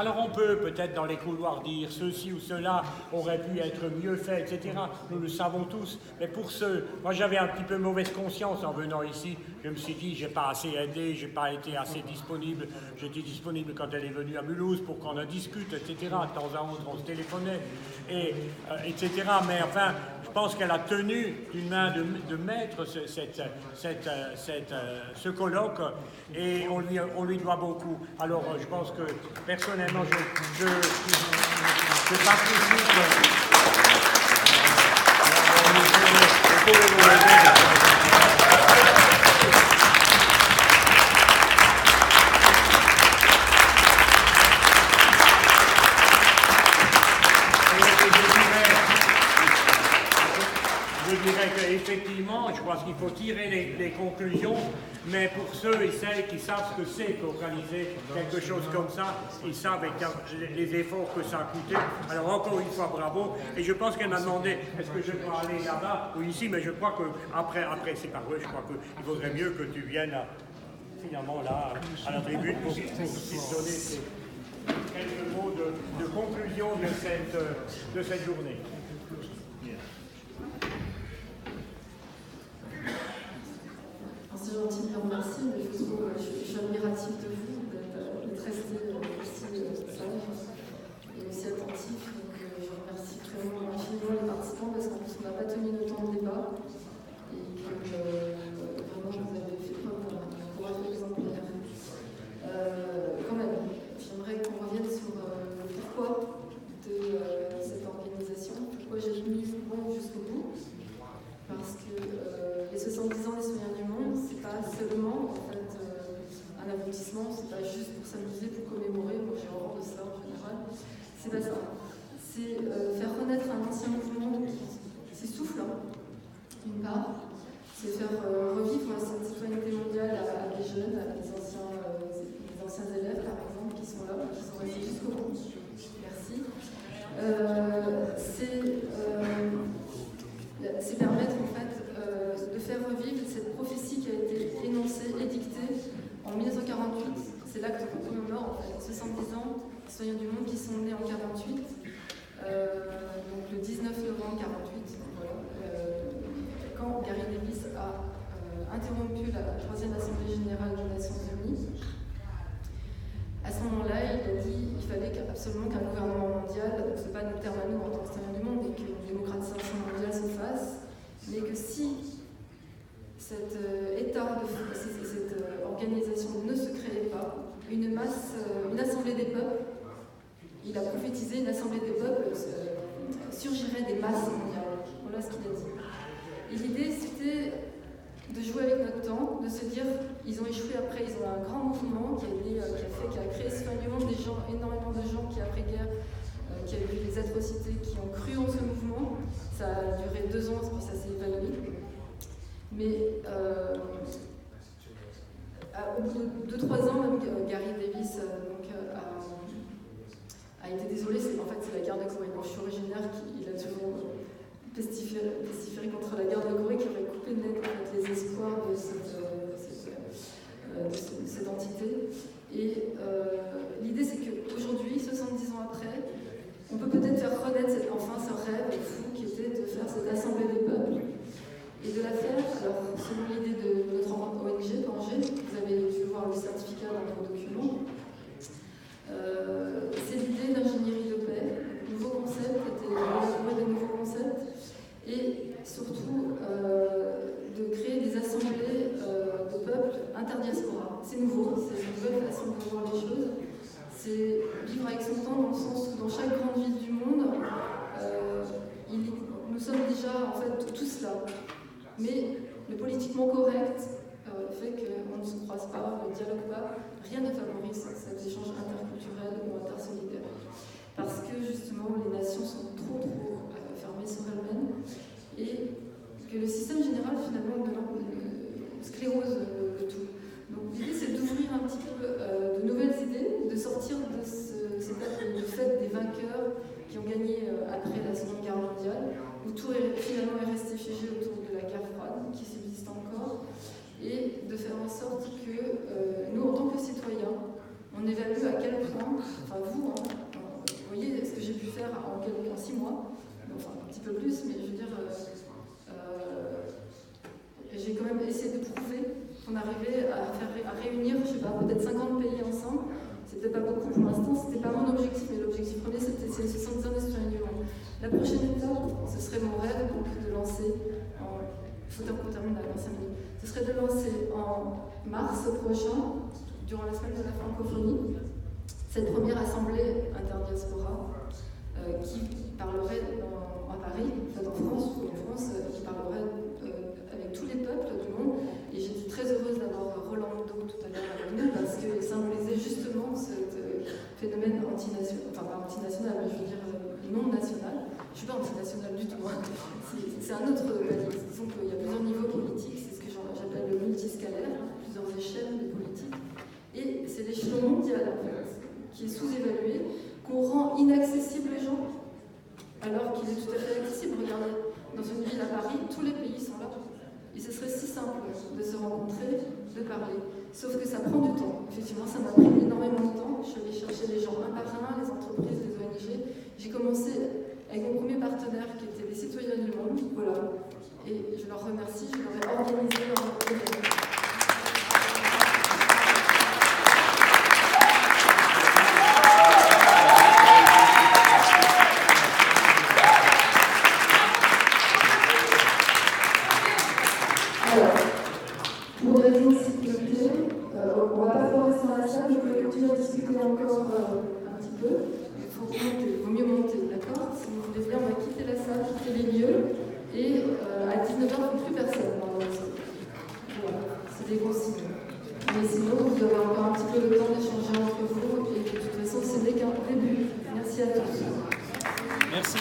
Alors on peut peut-être dans les couloirs dire ceci ou cela aurait pu être mieux fait, etc. Nous le savons tous. Mais pour ceux, moi j'avais un petit peu mauvaise conscience en venant ici. Je me suis dit, j'ai pas assez aidé, j'ai pas été assez disponible. J'étais disponible quand elle est venue à Mulhouse pour qu'on en discute, etc. De temps à autre, on se téléphonait, etc. Mais enfin, je pense qu'elle a tenu d'une main de maître ce colloque et on lui doit beaucoup. Alors je pense que personnellement, je participe. Je dirais qu'effectivement, je pense qu'il faut tirer les conclusions, mais pour ceux et celles qui savent ce que c'est qu'organiser quelque chose comme ça, ils savent les efforts que ça a coûté. Alors encore une fois, bravo. Et je pense qu'elle m'a demandé, est-ce que je dois aller là-bas ou ici, mais je crois qu'après c'est par eux, je crois qu'il vaudrait mieux que tu viennes finalement là, à la tribune pour donner quelques mots de conclusion de cette journée. C'est gentil de me remercier, mais je suis admirative de vous, d'être resté aussi sage et aussi attentif. Donc je remercie vraiment infiniment les participants parce qu'en plus on n'a pas tenu le temps de débat et que vraiment vous avez fait preuve d'un courage exemplaire. Quand même, j'aimerais qu'on revienne sur le pourquoi de cette organisation, pourquoi j'ai mis bon jusqu'au bout. Parce que les 70 ans des Citoyens du Monde, c'est pas seulement en fait, un aboutissement, c'est pas juste pour s'amuser, pour commémorer, moi j'ai horreur de ça en général, c'est pas ça. C'est faire renaître un ancien mouvement qui s'essouffle, d'une part, c'est faire revivre cette citoyenneté mondiale à des jeunes, à des anciens élèves par exemple, qui sont là, qui sont restés jusqu'au bout. Merci. C'est permettre en fait de faire revivre cette prophétie qui a été énoncée, édictée en 1948. C'est l'acte qu'on commémore en fait, 70 ans, citoyens du monde qui sont nés en 48, donc le 19 novembre 48, voilà, quand Gary Davis a interrompu la troisième assemblée générale des Nations Unies. À ce moment-là, il a dit qu'il fallait absolument qu'un gouvernement mondial, donc ce n'est pas notre terme à nous en tant que citoyens du monde, mais qu'une démocratisation mondiale se fasse, mais que si cette organisation ne se créait pas, une assemblée des peuples, il a prophétisé, une assemblée des peuples surgirait des masses mondiales. Voilà ce qu'il a dit. Et l'idée, c'était de jouer avec notre temps, de se dire, ils ont échoué après, ils ont un grand mouvement qui a créé ce monde, énormément de gens qui après-guerre, qui avaient vu les atrocités, qui ont cru en ce mouvement. Ça a duré 2 ans, puis ça s'est évanoui. Mais au bout de 2-3 ans, même Gary Davis a été désolé, en fait c'est la guerre de Corée. Donc, je suis originaire, il a toujours pestiféré contre la guerre de Corée qui aurait coupé net en fait, les espoirs de cette entité. Et l'idée c'est qu'aujourd'hui, 70 ans après, on peut peut-être faire renaître enfin ce rêve fou qui était de faire cette assemblée des peuples et de la faire, alors selon l'idée de notre ONG, Angers, vous avez dû voir le certificat dans vos documents, c'est l'idée d'ingénierie de paix, nouveaux concepts, d'élaborer de nouveaux concepts, et surtout de créer des assemblées de peuples interdiaspora. C'est nouveau, c'est une nouvelle façon de voir les choses. C'est vivre avec son temps dans le sens où dans chaque grande ville du monde, nous sommes déjà en fait tous là. Mais le politiquement correct fait qu'on ne se croise pas, on ne dialogue pas, rien ne favorise cet échange interculturel ou intersolidaire. Parce que justement les nations sont trop fermées sur elles-mêmes et que le système général finalement sclérose le tout. Donc l'idée c'est d'ouvrir un petit peu de nouvelles idées, de sortir de du fait des vainqueurs qui ont gagné après la Seconde Guerre mondiale, où tout finalement est resté figé autour de la guerre froide, qui subsiste encore, et de faire en sorte que nous, en tant que citoyens, on évalue à quel point, enfin vous, plus, mais je veux dire, j'ai quand même essayé de prouver qu'on arrivait à réunir, je sais pas, peut-être 50 pays ensemble. C'était pas beaucoup pour l'instant, c'était pas mon objectif, mais l'objectif premier, c'était ces 70 ans d'histoire du monde. La prochaine étape, ce serait mon rêve, donc de lancer, il faut qu'on termine dans 5 minutes, ce serait de lancer en mars prochain, durant la semaine de la francophonie, cette première assemblée interdiaspora qui parlerait à Paris, en France, qui parlerait avec tous les peuples du monde. Et j'étais très heureuse d'avoir Rolando tout à l'heure avec nous parce qu'il symbolisait justement ce phénomène antinational, enfin pas antinational, mais je veux dire non national. Je ne suis pas antinationale du tout, hein. C'est un autre palier. Disons qu'il y a plusieurs niveaux politiques, c'est ce que j'appelle le multiscalaire, plusieurs échelles de politique. Et c'est l'échelon mondial, en fait, qui est sous-évalué, qu'on rend inaccessible aux gens, alors qu'il est tout à fait accessible. Regardez, dans une ville à Paris, tous les pays sont là. Et ce serait si simple de se rencontrer, de parler. Sauf que ça prend du temps. Effectivement, ça m'a pris énormément de temps. Je suis allée chercher les gens un par un, les entreprises, les ONG. J'ai commencé avec mon premier partenaire qui était les citoyens du monde. Voilà. Et je leur remercie, je leur ai organisé leur événement. Pour des raisons de sécurité, on ne va pas pouvoir rester dans la salle, je peux continuer à discuter encore un petit peu. Il vaut mieux monter, d'accord? Si vous voulez bien, on va quitter la salle, quitter les lieux, et à 19h, il n'y a plus personne dans la salle. Voilà, c'est des consignes. Mais sinon, vous avez encore un petit peu le temps d'échanger entre vous, et de toute façon, ce n'est qu'un début. Merci à tous. Merci.